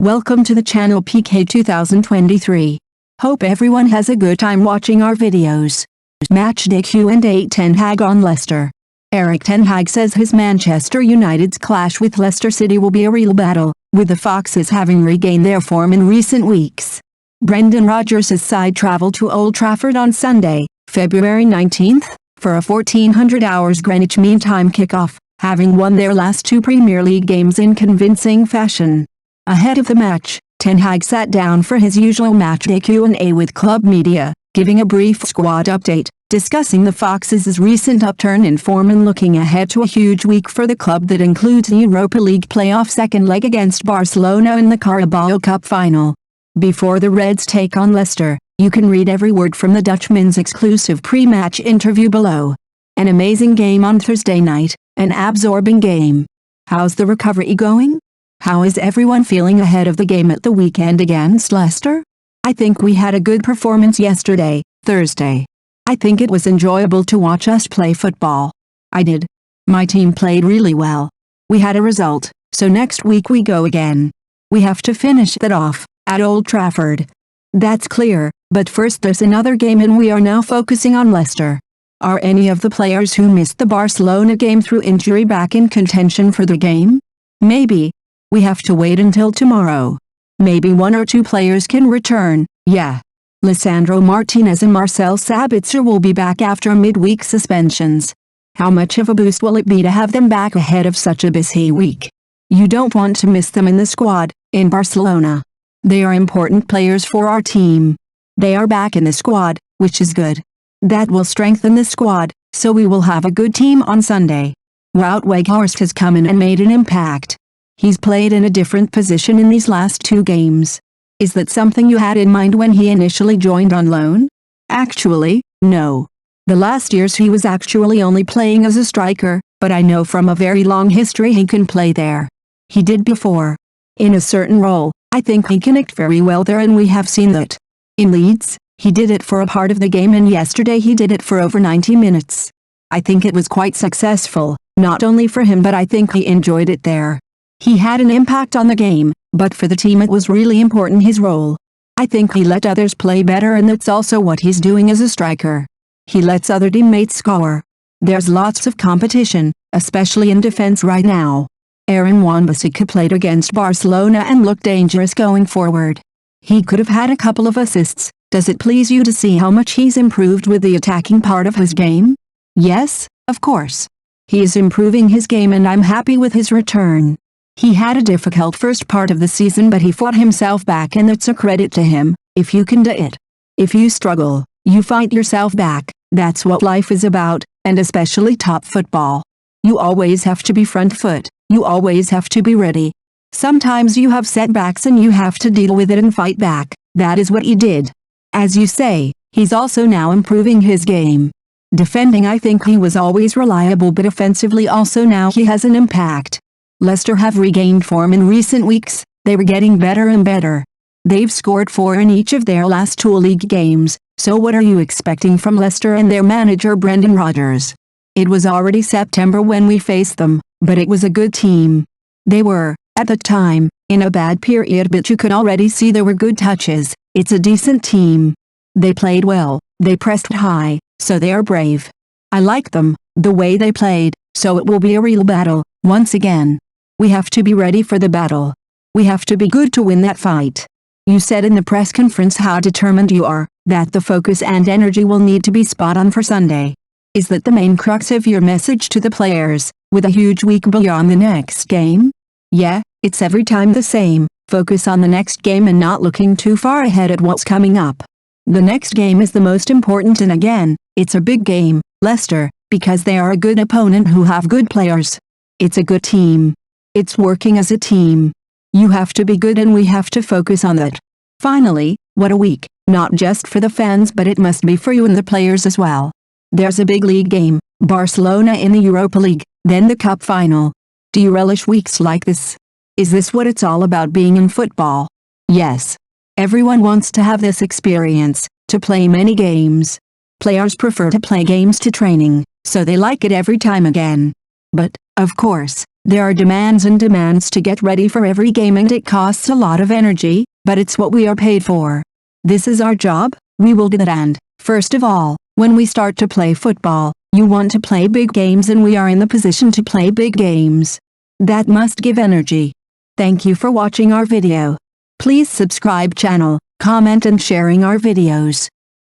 Welcome to the channel PK 2023. Hope everyone has a good time watching our videos. Matchday Q&A. Ten Hag on Leicester. Erik Ten Hag says his Manchester United's clash with Leicester City will be a real battle, with the Foxes having regained their form in recent weeks. Brendan Rodgers' side travelled to Old Trafford on Sunday, February 19th, for a 1400 hours Greenwich Mean Time kickoff, having won their last two Premier League games in convincing fashion. Ahead of the match, Ten Hag sat down for his usual matchday Q&A with club media, giving a brief squad update, discussing the Foxes' recent upturn in form and looking ahead to a huge week for the club that includes the Europa League playoff second leg against Barcelona in the Carabao Cup final. Before the Reds take on Leicester, you can read every word from the Dutchman's exclusive pre-match interview below. An amazing game on Thursday night, an absorbing game. How's the recovery going? How is everyone feeling ahead of the game at the weekend against Leicester? I think we had a good performance yesterday, Thursday. I think it was enjoyable to watch us play football. I did. My team played really well. We had a result, so next week we go again. We have to finish that off, at Old Trafford. That's clear, but first there's another game and we are now focusing on Leicester. Are any of the players who missed the Barcelona game through injury back in contention for the game? Maybe. We have to wait until tomorrow. Maybe one or two players can return, yeah. Lisandro Martinez and Marcel Sabitzer will be back after midweek suspensions. How much of a boost will it be to have them back ahead of such a busy week? You don't want to miss them in the squad, in Barcelona. They are important players for our team. They are back in the squad, which is good. That will strengthen the squad, so we will have a good team on Sunday. Wout Weghorst has come in and made an impact. He's played in a different position in these last two games. Is that something you had in mind when he initially joined on loan? Actually, no. The last years he was actually only playing as a striker, but I know from a very long history he can play there. He did before. In a certain role, I think he can act very well there and we have seen that. In Leeds, he did it for a part of the game and yesterday he did it for over 90 minutes. I think it was quite successful, not only for him but I think he enjoyed it there. He had an impact on the game, but for the team it was really important his role. I think he let others play better and that's also what he's doing as a striker. He lets other teammates score. There's lots of competition, especially in defense right now. Aaron Wan-Bissaka played against Barcelona and looked dangerous going forward. He could have had a couple of assists. Does it please you to see how much he's improved with the attacking part of his game? Yes, of course. He is improving his game and I'm happy with his return. He had a difficult first part of the season but he fought himself back and that's a credit to him. If you can do it. If you struggle, you fight yourself back. That's what life is about, and especially top football. You always have to be front foot, you always have to be ready. Sometimes you have setbacks and you have to deal with it and fight back. That is what he did. As you say, he's also now improving his game. Defending I think he was always reliable but offensively also now he has an impact. Leicester have regained form in recent weeks, they were getting better and better. They've scored 4 in each of their last 2 league games, so what are you expecting from Leicester and their manager Brendan Rodgers? It was already September when we faced them, but it was a good team. They were, at the time, in a bad period but you could already see there were good touches. It's a decent team. They played well, they pressed high, so they are brave. I like them, the way they played, so it will be a real battle, once again. We have to be ready for the battle. We have to be good to win that fight. You said in the press conference how determined you are, that the focus and energy will need to be spot on for Sunday. Is that the main crux of your message to the players, with a huge week beyond the next game? Yeah, it's every time the same, focus on the next game and not looking too far ahead at what's coming up. The next game is the most important and again, it's a big game, Leicester, because they are a good opponent who have good players. It's a good team. It's working as a team. You have to be good and we have to focus on that. Finally, what a week, not just for the fans but it must be for you and the players as well. There's a big league game, Barcelona in the Europa League, then the cup final. Do you relish weeks like this? Is this what it's all about being in football? Yes. Everyone wants to have this experience, to play many games. Players prefer to play games to training, so they like it every time again. But, Of course, there are demands and demands to get ready for every game and it costs a lot of energy, but it's what we are paid for. This is our job, we will do that. And, first of all, when we start to play football, you want to play big games and we are in the position to play big games. That must give energy. Thank you for watching our video. Please subscribe channel, comment and sharing our videos.